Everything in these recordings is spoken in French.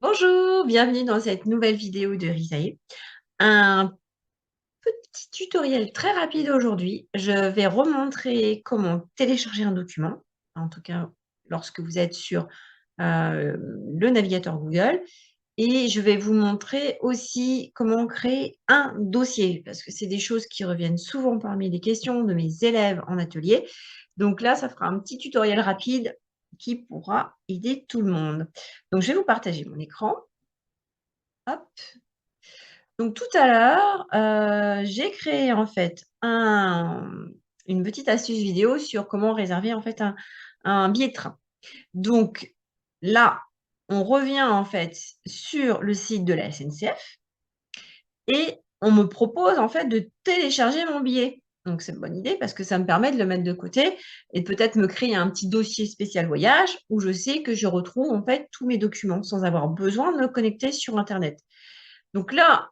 Bonjour, bienvenue dans cette nouvelle vidéo de Risae. Un petit tutoriel très rapide aujourd'hui. Je vais remontrer comment télécharger un document, en tout cas lorsque vous êtes sur le navigateur Google. Et je vais vous montrer aussi comment créer un dossier, parce que c'est des choses qui reviennent souvent parmi les questions de mes élèves en atelier. Donc là, ça fera un petit tutoriel rapide qui pourra aider tout le monde. Donc je vais vous partager mon écran. Hop. Donc tout à l'heure, j'ai créé en fait une petite astuce vidéo sur comment réserver en fait un billet de train. Donc là, on revient en fait sur le site de la SNCF et on me propose en fait de télécharger mon billet. Donc c'est une bonne idée parce que ça me permet de le mettre de côté et de peut-être me créer un petit dossier spécial voyage où je sais que je retrouve en fait tous mes documents sans avoir besoin de me connecter sur internet. Donc là,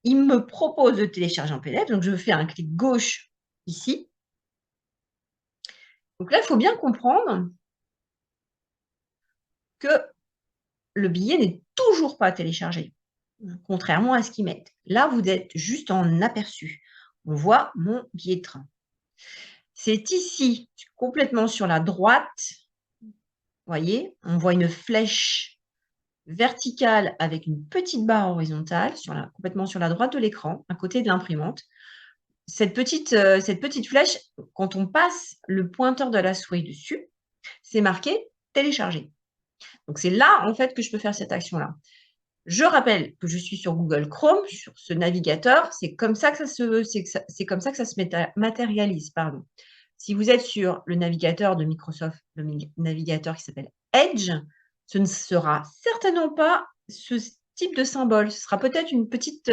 il me propose de télécharger en PDF, donc je fais un clic gauche ici. Donc là, il faut bien comprendre que le billet n'est toujours pas téléchargé, contrairement à ce qu'ils mettent. Là, vous êtes juste en aperçu. On voit mon billet de train. C'est ici, complètement sur la droite, vous voyez, on voit une flèche verticale avec une petite barre horizontale complètement sur la droite de l'écran, à côté de l'imprimante. Cette petite flèche, quand on passe le pointeur de la souris dessus, c'est marqué «Télécharger». Donc c'est là, en fait, que je peux faire cette action-là. Je rappelle que je suis sur Google Chrome, sur ce navigateur, c'est comme ça que c'est comme ça que ça se matérialise, pardon. Si vous êtes sur le navigateur de Microsoft, le navigateur qui s'appelle Edge, ce ne sera certainement pas ce type de symbole. Ce sera peut-être une petite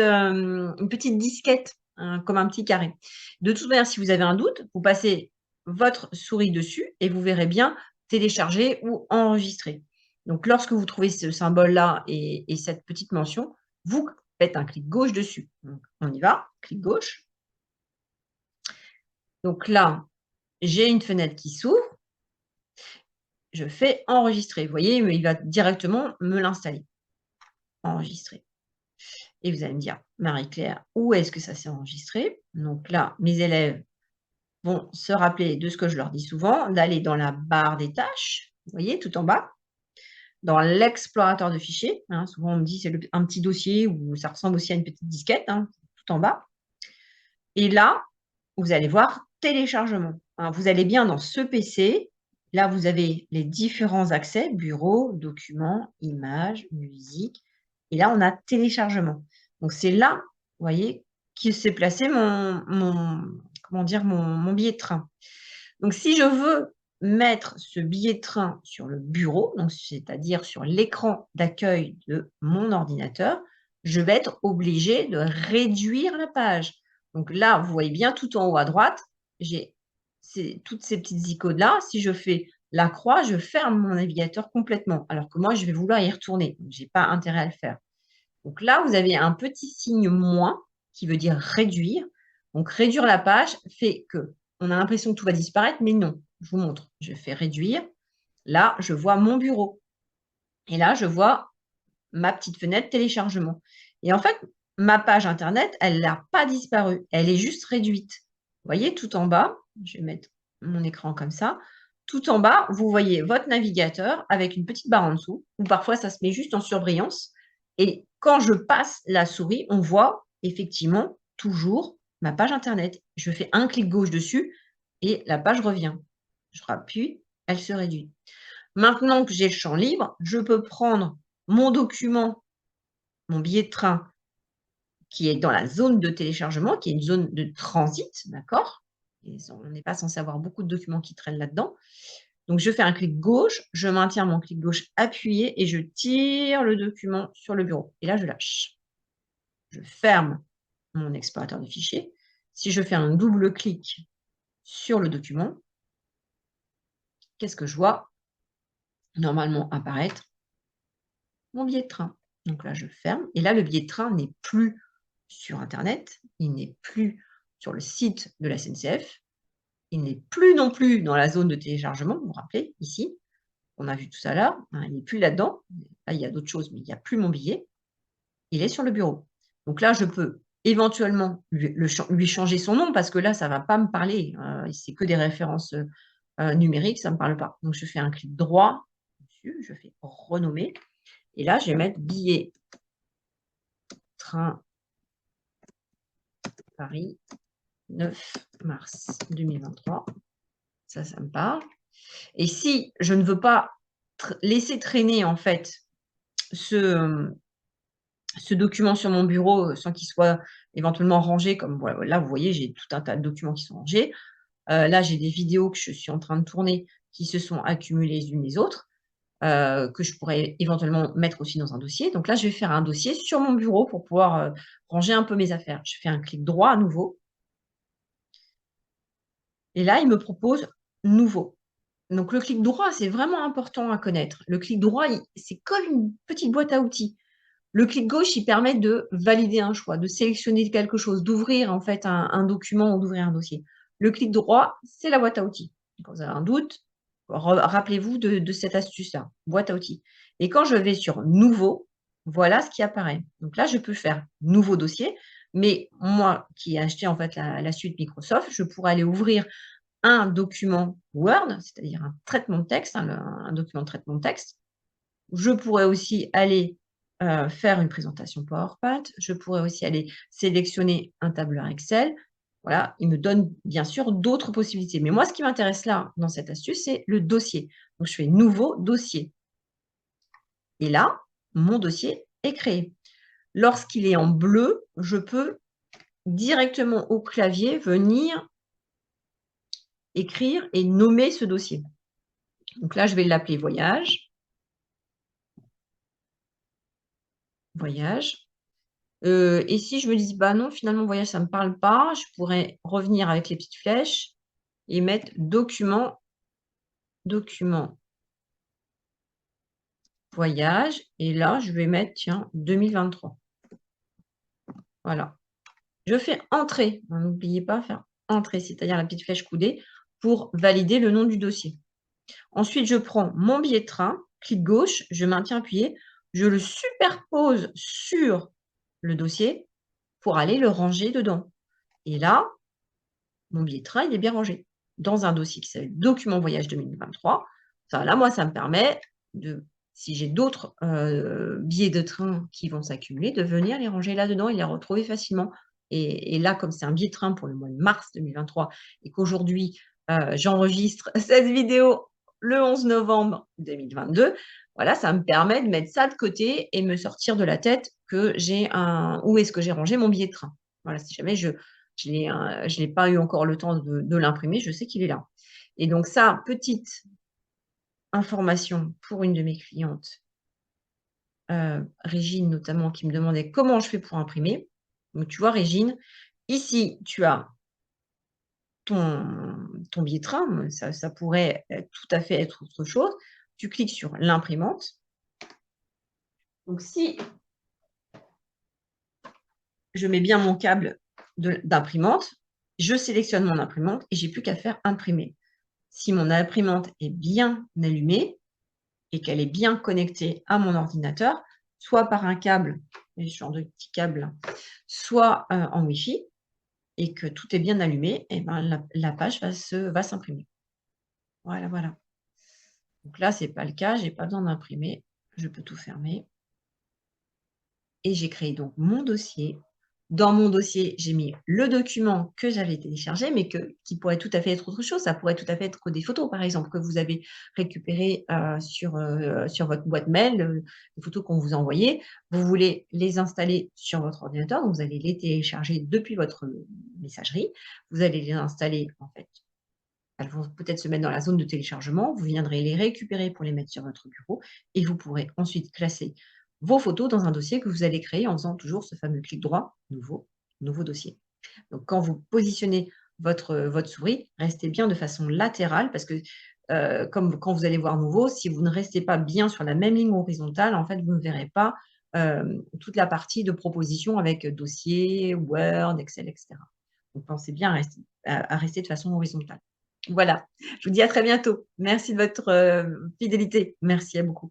disquette, comme un petit carré. De toute manière, si vous avez un doute, vous passez votre souris dessus et vous verrez bien télécharger ou enregistrer. Donc, lorsque vous trouvez ce symbole-là et cette petite mention, vous faites un clic gauche dessus. Donc, on y va, clic gauche. Donc là, j'ai une fenêtre qui s'ouvre. Je fais enregistrer. Vous voyez, il va directement me l'installer. Enregistrer. Et vous allez me dire, Marie-Claire, où est-ce que ça s'est enregistré? Donc là, mes élèves vont se rappeler de ce que je leur dis souvent, d'aller dans la barre des tâches, vous voyez, tout en bas, dans l'explorateur de fichiers. Souvent, on me dit c'est un petit dossier où ça ressemble aussi à une petite disquette, tout en bas. Et là, vous allez voir téléchargement. Vous allez bien dans ce PC. Là, vous avez les différents accès, bureau, documents, images, musique. Et là, on a téléchargement. Donc, c'est là, vous voyez, qui s'est placé comment dire, mon billet de train. Donc, si je veux mettre ce billet de train sur le bureau, donc c'est-à-dire sur l'écran d'accueil de mon ordinateur, je vais être obligée de réduire la page. Donc là, vous voyez bien tout en haut à droite, j'ai toutes ces petites icônes-là. Si je fais la croix, je ferme mon navigateur complètement, alors que moi, je vais vouloir y retourner. Je n'ai pas intérêt à le faire. Donc là, vous avez un petit signe moins qui veut dire réduire. Donc réduire la page fait que on a l'impression que tout va disparaître, mais non. Je vous montre. Je fais réduire. Là, je vois mon bureau. Et là, je vois ma petite fenêtre téléchargement. Et en fait, ma page internet, elle n'a pas disparu. Elle est juste réduite. Vous voyez, tout en bas, je vais mettre mon écran comme ça. Tout en bas, vous voyez votre navigateur avec une petite barre en dessous, ou parfois ça se met juste en surbrillance. Et quand je passe la souris, on voit effectivement toujours ma page internet. Je fais un clic gauche dessus et la page revient. Je rappuie, elle se réduit. Maintenant que j'ai le champ libre, je peux prendre mon document, mon billet de train qui est dans la zone de téléchargement, qui est une zone de transit, d'accord? On n'est pas censé avoir beaucoup de documents qui traînent là-dedans. Donc je fais un clic gauche, je maintiens mon clic gauche appuyé et je tire le document sur le bureau. Et là, je lâche. Je ferme mon explorateur de fichiers. Si je fais un double clic sur le document, qu'est-ce que je vois? Normalement apparaître mon billet de train. Donc là, je ferme. Et là, le billet de train n'est plus sur internet, il n'est plus sur le site de la SNCF, il n'est plus non plus dans la zone de téléchargement, vous vous rappelez, ici. qu'on a vu tout à l'heure, hein, il n'est plus là-dedans. Là, il y a d'autres choses, mais il n'y a plus mon billet. Il est sur le bureau. Donc là, je peux éventuellement lui changer son nom parce que là, ça ne va pas me parler. C'est que des références numériques, ça ne me parle pas. Donc je fais un clic droit dessus, je fais renommer et là, je vais mettre billet train Paris 9 mars 2023. Ça me parle. Et si je ne veux pas laisser traîner en fait ce document sur mon bureau, sans qu'il soit éventuellement rangé comme voilà, là, vous voyez, j'ai tout un tas de documents qui sont rangés. Là, j'ai des vidéos que je suis en train de tourner qui se sont accumulées les unes les autres, que je pourrais éventuellement mettre aussi dans un dossier. Donc là, je vais faire un dossier sur mon bureau pour pouvoir, ranger un peu mes affaires. Je fais un clic droit à nouveau et là, il me propose «Nouveau». Donc le clic droit, c'est vraiment important à connaître. Le clic droit, c'est comme une petite boîte à outils. Le clic gauche, il permet de valider un choix, de sélectionner quelque chose, d'ouvrir en fait un document ou d'ouvrir un dossier. Le clic droit, c'est la boîte à outils. Quand vous avez un doute, rappelez-vous de cette astuce-là, boîte à outils. Et quand je vais sur «Nouveau», voilà ce qui apparaît. Donc là, je peux faire «Nouveau dossier», mais moi qui ai acheté en fait la suite Microsoft, je pourrais aller ouvrir un document Word, c'est-à-dire un traitement de texte, hein, un document de traitement de texte. Je pourrais aussi aller, faire une présentation PowerPoint. Je pourrais aussi aller sélectionner un tableur Excel. Voilà, il me donne bien sûr d'autres possibilités. Mais moi, ce qui m'intéresse là, dans cette astuce, c'est le dossier. Donc je fais «Nouveau dossier» et là, mon dossier est créé. Lorsqu'il est en bleu, je peux directement au clavier venir écrire et nommer ce dossier. Donc là, je vais l'appeler «Voyage», «Voyage». Et si je me dis: «Bah non, finalement, voyage, ça ne me parle pas», je pourrais revenir avec les petites flèches et mettre document voyage et là, je vais mettre, tiens, 2023. Voilà. Je fais entrer, hein, n'oubliez pas, faire entrer, c'est-à-dire la petite flèche coudée pour valider le nom du dossier. Ensuite, je prends mon billet de train, clic gauche, je maintiens appuyé, je le superpose sur le dossier pour aller le ranger dedans et là, mon billet de train, il est bien rangé dans un dossier qui s'appelle «Document voyage 2023». Ça, là, moi, ça me permet de, si j'ai d'autres, billets de train qui vont s'accumuler, de venir les ranger là-dedans et les retrouver facilement et là, comme c'est un billet de train pour le mois de mars 2023 et qu'aujourd'hui, j'enregistre cette vidéo le 11 novembre 2022, voilà, ça me permet de mettre ça de côté et me sortir de la tête que j'ai un où est-ce que j'ai rangé mon billet de train? Voilà, si jamais je n'ai pas eu encore le temps de l'imprimer, je sais qu'il est là. Et donc ça, petite information pour une de mes clientes, Régine notamment, qui me demandait comment je fais pour imprimer. Donc tu vois Régine, ici tu as ton billet de train, ça pourrait tout à fait être autre chose. Tu cliques sur l'imprimante. Donc si je mets bien mon câble d'imprimante, je sélectionne mon imprimante et j'ai plus qu'à faire imprimer. Si mon imprimante est bien allumée et qu'elle est bien connectée à mon ordinateur, soit par un câble, ce genre de petit câble, soit en Wi-Fi, et que tout est bien allumé, et ben la page va s'imprimer. Voilà, voilà. Donc là, ce n'est pas le cas, je n'ai pas besoin d'imprimer, je peux tout fermer. Et j'ai créé donc mon dossier. Dans mon dossier, j'ai mis le document que j'avais téléchargé, mais qui pourrait tout à fait être autre chose. Ça pourrait tout à fait être des photos, par exemple, que vous avez récupérées sur votre boîte mail, les photos qu'on vous a envoyées. Vous voulez les installer sur votre ordinateur, donc vous allez les télécharger depuis votre messagerie. Vous allez les installer, en fait. Elles vont peut-être se mettre dans la zone de téléchargement. Vous viendrez les récupérer pour les mettre sur votre bureau et vous pourrez ensuite classer vos photos dans un dossier que vous allez créer en faisant toujours ce fameux clic droit, nouveau dossier. Donc quand vous positionnez votre souris, restez bien de façon latérale parce que, comme quand vous allez voir nouveau, si vous ne restez pas bien sur la même ligne horizontale, en fait, vous ne verrez pas, toute la partie de proposition avec dossier, Word, Excel et cetera. Donc pensez bien à rester de façon horizontale. Voilà. Je vous dis à très bientôt. Merci de votre, fidélité. Merci à beaucoup.